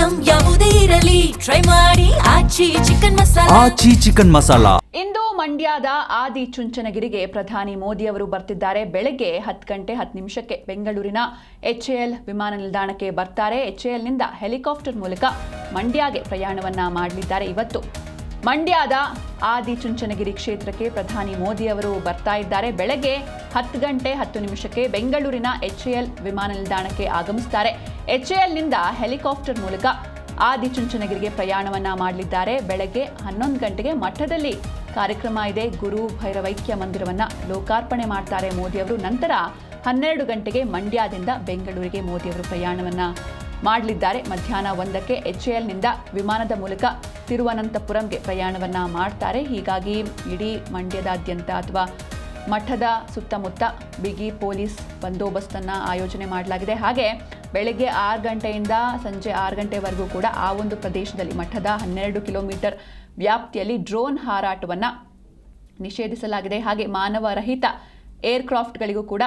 Item ಯಾವುದೇ ಇರಲಿ try ಮಾಡಿ ಆಚಿ ಚಿಕನ್ ಮಸಾಲಾ. ಇಂದು ಮಂಡ್ಯದ ಆದಿಚುಂಚನಗಿರಿಗೆ ಪ್ರಧಾನಿ ಮೋದಿ ಅವರು ಬರ್ತಿದ್ದಾರೆ. ಬೆಳಗ್ಗೆ 10 ಗಂಟೆ 10 ನಿಮಿಷಕ್ಕೆ ಬೆಂಗಳೂರಿನ HAL ವಿಮಾನ ನಿಲ್ದಾಣಕ್ಕೆ ಬರ್ತಾರೆ. HALನಿಂದ ಹೆಲಿಕಾಪ್ಟರ್ ಮೂಲಕ ಮಂಡ್ಯಗೆ ಪ್ರಯಾಣವನ್ನ ಮಾಡಲಿದ್ದಾರೆ. ಇವತ್ತು ಮಂಡ್ಯದ ಆದಿಚುಂಚನಗಿರಿ ಕ್ಷೇತ್ರಕ್ಕೆ ಪ್ರಧಾನಿ ಮೋದಿ ಅವರು ಬರ್ತಾ ಇದ್ದಾರೆ. ಬೆಳಗ್ಗೆ 10 ಗಂಟೆ 10 ನಿಮಿಷಕ್ಕೆ ಬೆಂಗಳೂರಿನ HAL ವಿಮಾನ ನಿಲ್ದಾಣಕ್ಕೆ ಆಗಮಿಸುತ್ತಾರೆ. HALನಿಂದ ಹೆಲಿಕಾಪ್ಟರ್ ಮೂಲಕ ಆದಿಚುಂಚನಗಿರಿಗೆ ಪ್ರಯಾಣವನ್ನ ಮಾಡಲಿದ್ದಾರೆ. ಬೆಳಗ್ಗೆ 11 ಗಂಟೆಗೆ ಮಠದಲ್ಲಿ ಕಾರ್ಯಕ್ರಮ ಇದೆ. ಗುರು ಭೈರವೈಕ್ಯ ಮಂದಿರವನ್ನ ಲೋಕಾರ್ಪಣೆ ಮಾಡ್ತಾರೆ ಮೋದಿ ಅವರು. ನಂತರ 12 ಗಂಟೆಗೆ ಮಂಡ್ಯದಿಂದ ಬೆಂಗಳೂರಿಗೆ ಮೋದಿ ಅವರು ಪ್ರಯಾಣವನ್ನ ಮಾಡಲಿದ್ದಾರೆ. ಮಧ್ಯಾಹ್ನ 1ಕ್ಕೆ HALನಿಂದ ವಿಮಾನದ ಮೂಲಕ ತಿರುವನಂತಪುರಂಗೆ ಪ್ರಯಾಣವನ್ನ ಮಾಡ್ತಾರೆ. ಹೀಗಾಗಿ ಇಡೀ ಮಂಡ್ಯದಾದ್ಯಂತ ಅಥವಾ ಮಠದ ಸುತ್ತಮುತ್ತ ಬಿಗಿ ಪೊಲೀಸ್ ಬಂದೋಬಸ್ತನ್ನು ಆಯೋಜನೆ ಮಾಡಲಾಗಿದೆ. ಹಾಗೆ ಬೆಳಗ್ಗೆ 6 ಗಂಟೆಯಿಂದ ಸಂಜೆ 6 ಗಂಟೆವರೆಗೂ ಕೂಡ ಆ ಒಂದು ಪ್ರದೇಶದಲ್ಲಿ ಮಠದ 12 ಕಿಲೋಮೀಟರ್ ವ್ಯಾಪ್ತಿಯಲ್ಲಿ ಡ್ರೋನ್ ಹಾರಾಟವನ್ನು ನಿಷೇಧಿಸಲಾಗಿದೆ. ಹಾಗೆ ಮಾನವ ರಹಿತ ಏರ್ಕ್ರಾಫ್ಟ್ಗಳಿಗೂ ಕೂಡ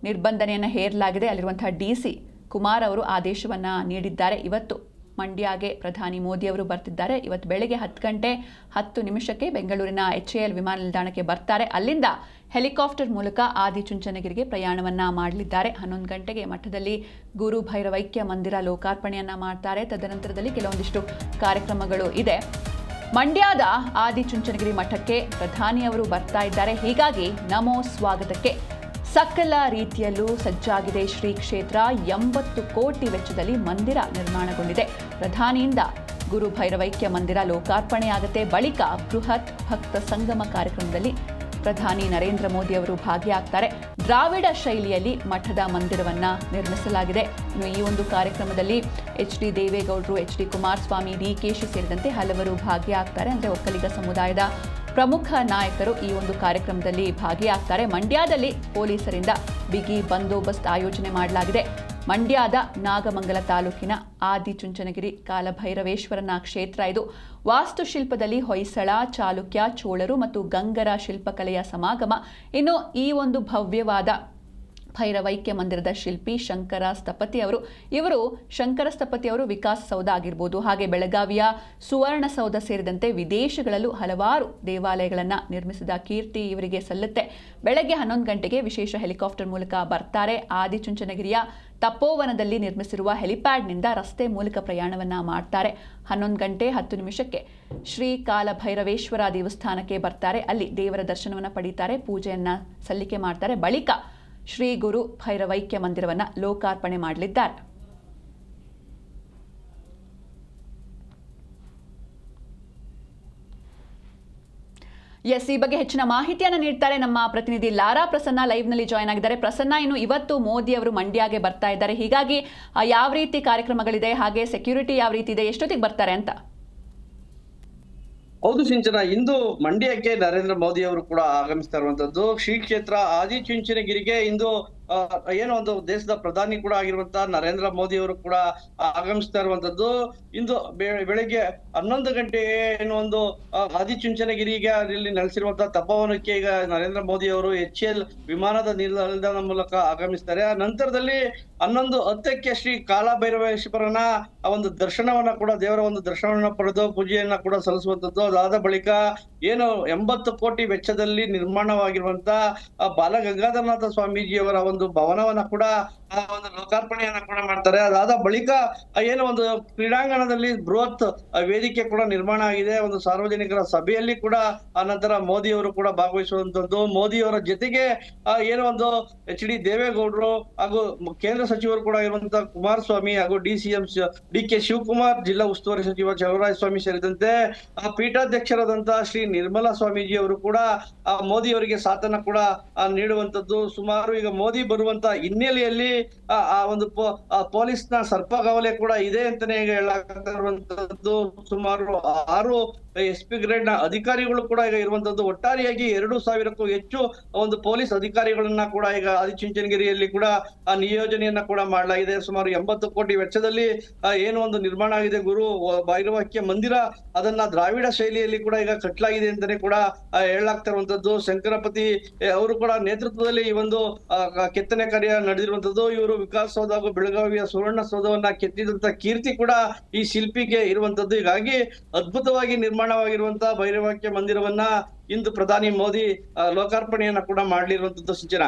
ನಿರ್ಬಂಧನೆಯನ್ನು ಹೇರಲಾಗಿದೆ. ಅಲ್ಲಿರುವಂತಹ DC ಕುಮಾರ್ ಅವರು ಆದೇಶವನ್ನು ನೀಡಿದ್ದಾರೆ. ಇವತ್ತು ಮಂಡ್ಯಗೆ ಪ್ರಧಾನಿ ಮೋದಿ ಅವರು ಬರ್ತಿದ್ದಾರೆ. ಇವತ್ತು ಬೆಳಗ್ಗೆ 10 ಗಂಟೆ 10 ನಿಮಿಷಕ್ಕೆ ಬೆಂಗಳೂರಿನ HAL ವಿಮಾನ ನಿಲ್ದಾಣಕ್ಕೆ ಬರ್ತಾರೆ. ಅಲ್ಲಿಂದ ಹೆಲಿಕಾಪ್ಟರ್ ಮೂಲಕ ಆದಿಚುಂಚನಗಿರಿಗೆ ಪ್ರಯಾಣವನ್ನ ಮಾಡಲಿದ್ದಾರೆ. 11 ಗಂಟೆಗೆ ಮಠದಲ್ಲಿ ಗುರು ಭೈರವೈಕ್ಯ ಮಂದಿರ ಲೋಕಾರ್ಪಣೆಯನ್ನ ಮಾಡ್ತಾರೆ. ತದನಂತರದಲ್ಲಿ ಕೆಲವೊಂದಿಷ್ಟು ಕಾರ್ಯಕ್ರಮಗಳು ಇದೆ. ಮಂಡ್ಯದ ಆದಿಚುಂಚನಗಿರಿ ಮಠಕ್ಕೆ ಪ್ರಧಾನಿ ಅವರು ಬರ್ತಾ ಇದ್ದಾರೆ. ಹೀಗಾಗಿ ನಮೋ ಸ್ವಾಗತಕ್ಕೆ ಸಕಲ ರೀತಿಯಲ್ಲೂ ಸಜ್ಜಾಗಿದೆ ಶ್ರೀ ಕ್ಷೇತ್ರ. 80 ಕೋಟಿ ವೆಚ್ಚದಲ್ಲಿ ಮಂದಿರ ನಿರ್ಮಾಣಗೊಂಡಿದೆ. ಪ್ರಧಾನಿಯಿಂದ ಗುರು ಭೈರವೈಕ್ಯ ಮಂದಿರ ಲೋಕಾರ್ಪಣೆಯಾಗುತ್ತೆ. ಬಳಿಕ ಬೃಹತ್ ಭಕ್ತ ಸಂಗಮ ಕಾರ್ಯಕ್ರಮದಲ್ಲಿ ಪ್ರಧಾನಿ ನರೇಂದ್ರ ಮೋದಿ ಅವರು ಭಾಗಿಯಾಗ್ತಾರೆ. ದ್ರಾವಿಡ ಶೈಲಿಯಲ್ಲಿ ಮಠದ ಮಂದಿರವನ್ನ ನಿರ್ಮಿಸಲಾಗಿದೆ. ಇನ್ನು ಈ ಒಂದು ಕಾರ್ಯಕ್ರಮದಲ್ಲಿ HD ದೇವೇಗೌಡರು, HD ಕುಮಾರಸ್ವಾಮಿ, DKಶಿ ಸೇರಿದಂತೆ ಹಲವರು ಭಾಗಿಯಾಗ್ತಾರೆ. ಅಂದರೆ ಒಕ್ಕಲಿಗ ಸಮುದಾಯದ ಪ್ರಮುಖ ನಾಯಕರು ಈ ಒಂದು ಕಾರ್ಯಕ್ರಮದಲ್ಲಿ ಭಾಗಿಯಾಗ್ತಾರೆ. ಮಂಡ್ಯದಲ್ಲಿ ಪೊಲೀಸರಿಂದ ಬಿಗಿ ಬಂದೋಬಸ್ತ್ ಆಯೋಜನೆ ಮಾಡಲಾಗಿದೆ. ಮಂಡ್ಯದ ನಾಗಮಂಗಲ ತಾಲೂಕಿನ ಆದಿಚುಂಚನಗಿರಿ ಕಾಲಭೈರವೇಶ್ವರನ ಕ್ಷೇತ್ರ ಇದು. ವಾಸ್ತುಶಿಲ್ಪದಲ್ಲಿ ಹೊಯ್ಸಳ, ಚಾಲುಕ್ಯ, ಚೋಳರು ಮತ್ತು ಗಂಗರ ಶಿಲ್ಪಕಲೆಯ ಸಮಾಗಮ. ಇನ್ನು ಈ ಒಂದು ಭವ್ಯವಾದ ಭೈರವೈಕ್ಯ ಮಂದಿರದ ಶಿಲ್ಪಿ ಶಂಕರ ಸ್ಥಪತಿ ಅವರು. ಶಂಕರ ಸ್ಥಪತಿ ಅವರು ವಿಕಾಸಸೌಧ ಆಗಿರ್ಬೋದು, ಹಾಗೆ ಬೆಳಗಾವಿಯ ಸುವರ್ಣಸೌಧ ಸೇರಿದಂತೆ ವಿದೇಶಗಳಲ್ಲೂ ಹಲವಾರು ದೇವಾಲಯಗಳನ್ನು ನಿರ್ಮಿಸಿದ ಕೀರ್ತಿ ಇವರಿಗೆ ಸಲ್ಲುತ್ತೆ. ಬೆಳಗ್ಗೆ 11 ಗಂಟೆಗೆ ವಿಶೇಷ ಹೆಲಿಕಾಪ್ಟರ್ ಮೂಲಕ ಬರ್ತಾರೆ. ಆದಿಚುಂಚನಗಿರಿಯ ತಪೋವನದಲ್ಲಿ ನಿರ್ಮಿಸಿರುವ ಹೆಲಿಪ್ಯಾಡ್ನಿಂದ ರಸ್ತೆ ಮೂಲಕ ಪ್ರಯಾಣವನ್ನ ಮಾಡ್ತಾರೆ. 11 ಗಂಟೆ 10 ನಿಮಿಷಕ್ಕೆ ಶ್ರೀ ಕಾಲಭೈರವೇಶ್ವರ ದೇವಸ್ಥಾನಕ್ಕೆ ಬರ್ತಾರೆ. ಅಲ್ಲಿ ದೇವರ ದರ್ಶನವನ್ನು ಪಡೀತಾರೆ, ಪೂಜೆಯನ್ನ ಸಲ್ಲಿಕೆ ಮಾಡ್ತಾರೆ. ಬಳಿಕ ಶ್ರೀ ಗುರು ಭೈರವೈಕ್ಯ ಮಂದಿರವನ್ನು ಲೋಕಾರ್ಪಣೆ ಮಾಡಲಿದ್ದಾರೆ. ಈ ಬಗ್ಗೆ ಹೆಚ್ಚಿನ ಮಾಹಿತಿಯನ್ನು ನೀಡ್ತಾರೆ ನಮ್ಮ ಪ್ರತಿನಿಧಿ ಲಾರಾ ಪ್ರಸನ್ನ. ಲೈವ್ನಲ್ಲಿ ಜಾಯ್ನ್ ಆಗಿದ್ದಾರೆ. ಪ್ರಸನ್ನ, ಇನ್ನು ಇವತ್ತು ಮೋದಿ ಅವರು ಮಂಡ್ಯಗೆ ಬರ್ತಾ ಇದ್ದಾರೆ. ಹೀಗಾಗಿ ಯಾವ ರೀತಿ ಕಾರ್ಯಕ್ರಮಗಳಿದೆ, ಹಾಗೆ ಸೆಕ್ಯೂರಿಟಿ ಯಾವ ರೀತಿ ಇದೆ, ಎಷ್ಟೊತ್ತಿಗೆ ಬರ್ತಾರೆ ಅಂತ? ಹೌದು ಸಿಂಚನ, ಇಂದು ಮಂಡ್ಯಕ್ಕೆ ನರೇಂದ್ರ ಮೋದಿ ಅವರು ಕೂಡ ಆಗಮಿಸ್ತಾ ಇರುವಂತದ್ದು. ಶ್ರೀ ಕ್ಷೇತ್ರ ಆದಿಚುಂಚನಗಿರಿಗೆ ಇಂದು ಏನೋ ಒಂದು ದೇಶದ ಪ್ರಧಾನಿ ಕೂಡ ಆಗಿರುವಂತಹ ನರೇಂದ್ರ ಮೋದಿ ಅವರು ಕೂಡ ಆಗಮಿಸ್ತಾ ಇರುವಂತದ್ದು. ಇಂದು ಬೆಳಿಗ್ಗೆ 11 ಗಂಟೆ ಏನೋ ಒಂದು ಆದಿಚುಂಚನಗಿರಿಗೆ ಇಲ್ಲಿ ನೆಲೆಸಿರುವಂತಹ ತಪೋವನಕ್ಕೆ ಈಗ ನರೇಂದ್ರ ಮೋದಿ ಅವರು HAL ವಿಮಾನದ ನಿಲ್ದಾಣ ಮೂಲಕ ಆಗಮಿಸ್ತಾರೆ. ಆ ನಂತರದಲ್ಲಿ 11:10ಕ್ಕೆ ಶ್ರೀ ಕಾಲಭೈರವೇಶ್ವರನ ಒಂದು ದರ್ಶನವನ್ನ ಕೂಡ, ದೇವರ ಒಂದು ದರ್ಶನವನ್ನ ಪಡೆದು ಪೂಜೆಯನ್ನ ಕೂಡ ಸಲ್ಲಿಸುವಂತದ್ದು. ಅದಾದ ಬಳಿಕ ಏನು 80 ಕೋಟಿ ವೆಚ್ಚದಲ್ಲಿ ನಿರ್ಮಾಣವಾಗಿರುವಂತಹ ಬಾಲಗಂಗಾಧರನಾಥ ಸ್ವಾಮೀಜಿಯವರ ಒಂದು ಭವನವನ್ನ ಕೂಡ ಒಂದು ಲೋಕಾರ್ಪಣೆಯನ್ನ ಕೂಡ ಮಾಡ್ತಾರೆ. ಅದಾದ ಬಳಿಕ ಏನೋ ಒಂದು ಕ್ರೀಡಾಂಗಣದಲ್ಲಿ ಬೃಹತ್ ವೇದಿಕೆ ಕೂಡ ನಿರ್ಮಾಣ ಆಗಿದೆ. ಒಂದು ಸಾರ್ವಜನಿಕರ ಸಭೆಯಲ್ಲಿ ಕೂಡ ಆ ನಂತರ ಮೋದಿ ಅವರು ಕೂಡ ಭಾಗವಹಿಸುವಂತದ್ದು. ಮೋದಿ ಅವರ ಜೊತೆಗೆ ಏನೋ ಒಂದು HD ದೇವೇಗೌಡರು ಹಾಗೂ ಕೇಂದ್ರ ಸಚಿವರು ಕೂಡ ಇರುವಂತಹ ಕುಮಾರಸ್ವಾಮಿ ಹಾಗೂ DCM DK ಶಿವಕುಮಾರ್, ಜಿಲ್ಲಾ ಉಸ್ತುವಾರಿ ಸಚಿವ ಚಲುವರಾಯ ಸ್ವಾಮಿ ಸೇರಿದಂತೆ ಪೀಠಾಧ್ಯಕ್ಷರಾದಂತಹ ಶ್ರೀ ನಿರ್ಮಲಾ ಸ್ವಾಮೀಜಿ ಅವರು ಕೂಡ ಮೋದಿ ಅವರಿಗೆ ಸಾಥನ್ನ ಕೂಡ ನೀಡುವಂತದ್ದು. ಸುಮಾರು ಈಗ ಮೋದಿ ಬರುವಂತ ಹಿನ್ನೆಲೆಯಲ್ಲಿ ಆ ಒಂದು ಪೊಲೀಸ್ನ ಸರ್ಪಗಾವಲೆ ಕೂಡ ಇದೆ ಅಂತಾನೆ ಈಗ ಹೇಳಲಾಗುವಂತದ್ದು. ಸುಮಾರು 6 SP ಗ್ರೇಡ್ ನ ಅಧಿಕಾರಿಗಳು ಕೂಡ ಈಗ ಇರುವಂತದ್ದು. ಒಟ್ಟಾರೆಯಾಗಿ 2,000ಕ್ಕೂ ಹೆಚ್ಚು ಒಂದು ಪೊಲೀಸ್ ಅಧಿಕಾರಿಗಳನ್ನ ಕೂಡ ಈಗ ಆದಿಚುಂಚನಗಿರಿಯಲ್ಲಿ ಕೂಡ ನಿಯೋಜನೆಯನ್ನ ಕೂಡ ಮಾಡಲಾಗಿದೆ. ಸುಮಾರು 80 ಕೋಟಿ ವೆಚ್ಚದಲ್ಲಿ ಏನು ಒಂದು ನಿರ್ಮಾಣ ಆಗಿದೆ ಗುರು ಭೈರವೈಕ್ಯ ಮಂದಿರ, ಅದನ್ನ ದ್ರಾವಿಡ ಶೈಲಿಯಲ್ಲಿ ಕೂಡ ಈಗ ಕಟ್ಟಲಾಗಿದೆ ಅಂತಾನೆ ಕೂಡ ಹೇಳಲಾಗ್ತಾ ಇರುವಂತದ್ದು. ಶಂಕರಪತಿ ಅವರು ಕೂಡ ನೇತೃತ್ವದಲ್ಲಿ ಈ ಒಂದು ಕೆತ್ತನೆ ಕಾರ್ಯ ನಡೆದಿರುವಂತದ್ದು. ಇವರು ವಿಕಾಸಸೌಧ ಹಾಗೂ ಬೆಳಗಾವಿಯ ಸುವರ್ಣಸೌಧವನ್ನ ಕೆತ್ತಿದಂತ ಕೀರ್ತಿ ಕೂಡ ಈ ಶಿಲ್ಪಿಗೆ ಇರುವಂತದ್ದು. ಹೀಗಾಗಿ ಅದ್ಭುತವಾಗಿ ನಿರ್ಮಾಣವಾಗಿರುವಂತಹ ಭೈರವಾಕ್ಯ ಮಂದಿರವನ್ನ ಇಂದು ಪ್ರಧಾನಿ ಮೋದಿ ಲೋಕಾರ್ಪಣೆಯನ್ನ ಕೂಡ ಮಾಡಲಿರುವಂತದ್ದು. ಸಿಂಚನ,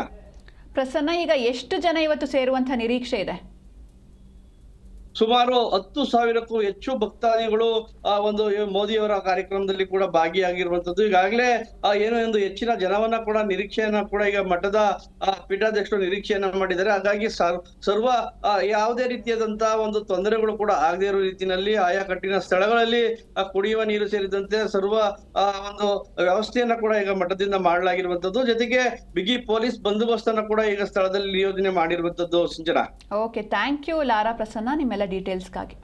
ಪ್ರಸನ್ನ, ಈಗ ಎಷ್ಟು ಜನ ಇವತ್ತು ಸೇರುವಂತಹ ನಿರೀಕ್ಷೆ ಇದೆ? ಸುಮಾರು 10,000ಕ್ಕೂ ಹೆಚ್ಚು ಭಕ್ತಾದಿಗಳು ಒಂದು ಮೋದಿಯವರ ಕಾರ್ಯಕ್ರಮದಲ್ಲಿ ಕೂಡ ಭಾಗಿಯಾಗಿರುವಂತದ್ದು. ಈಗಾಗಲೇ ಏನೋ ಒಂದು ಹೆಚ್ಚಿನ ಜನವನ್ನ ಕೂಡ ನಿರೀಕ್ಷೆಯನ್ನ ಕೂಡ ಈಗ ಮಠದ ಪೀಠಾಧ್ಯಕ್ಷರು ನಿರೀಕ್ಷೆಯನ್ನ ಮಾಡಿದ್ದಾರೆ. ಹಾಗಾಗಿ ಸರ್ವ ಯಾವುದೇ ರೀತಿಯಾದಂತಹ ಒಂದು ತೊಂದರೆಗಳು ಕೂಡ ಆಗದೇ ಇರೋ ರೀತಿಯಲ್ಲಿ ಆಯಾ ಕಠಿಣ ಸ್ಥಳಗಳಲ್ಲಿ ಕುಡಿಯುವ ನೀರು ಸೇರಿದಂತೆ ಸರ್ವ ಒಂದು ವ್ಯವಸ್ಥೆಯನ್ನ ಕೂಡ ಈಗ ಮಠದಿಂದ ಮಾಡಲಾಗಿರುವಂತದ್ದು. ಜೊತೆಗೆ ಬಿಗಿ ಪೊಲೀಸ್ ಬಂದೋಬಸ್ತನ್ನ ಕೂಡ ಈಗ ಸ್ಥಳದಲ್ಲಿ ನಿಯೋಜನೆ ಮಾಡಿರುವಂತದ್ದು. Sinchana, okay, thank you Lara Prasanna ನಿಮ್ಮೆಲ್ಲ ಡೀಟೇಲ್ಸ್ಗಾಗಿ.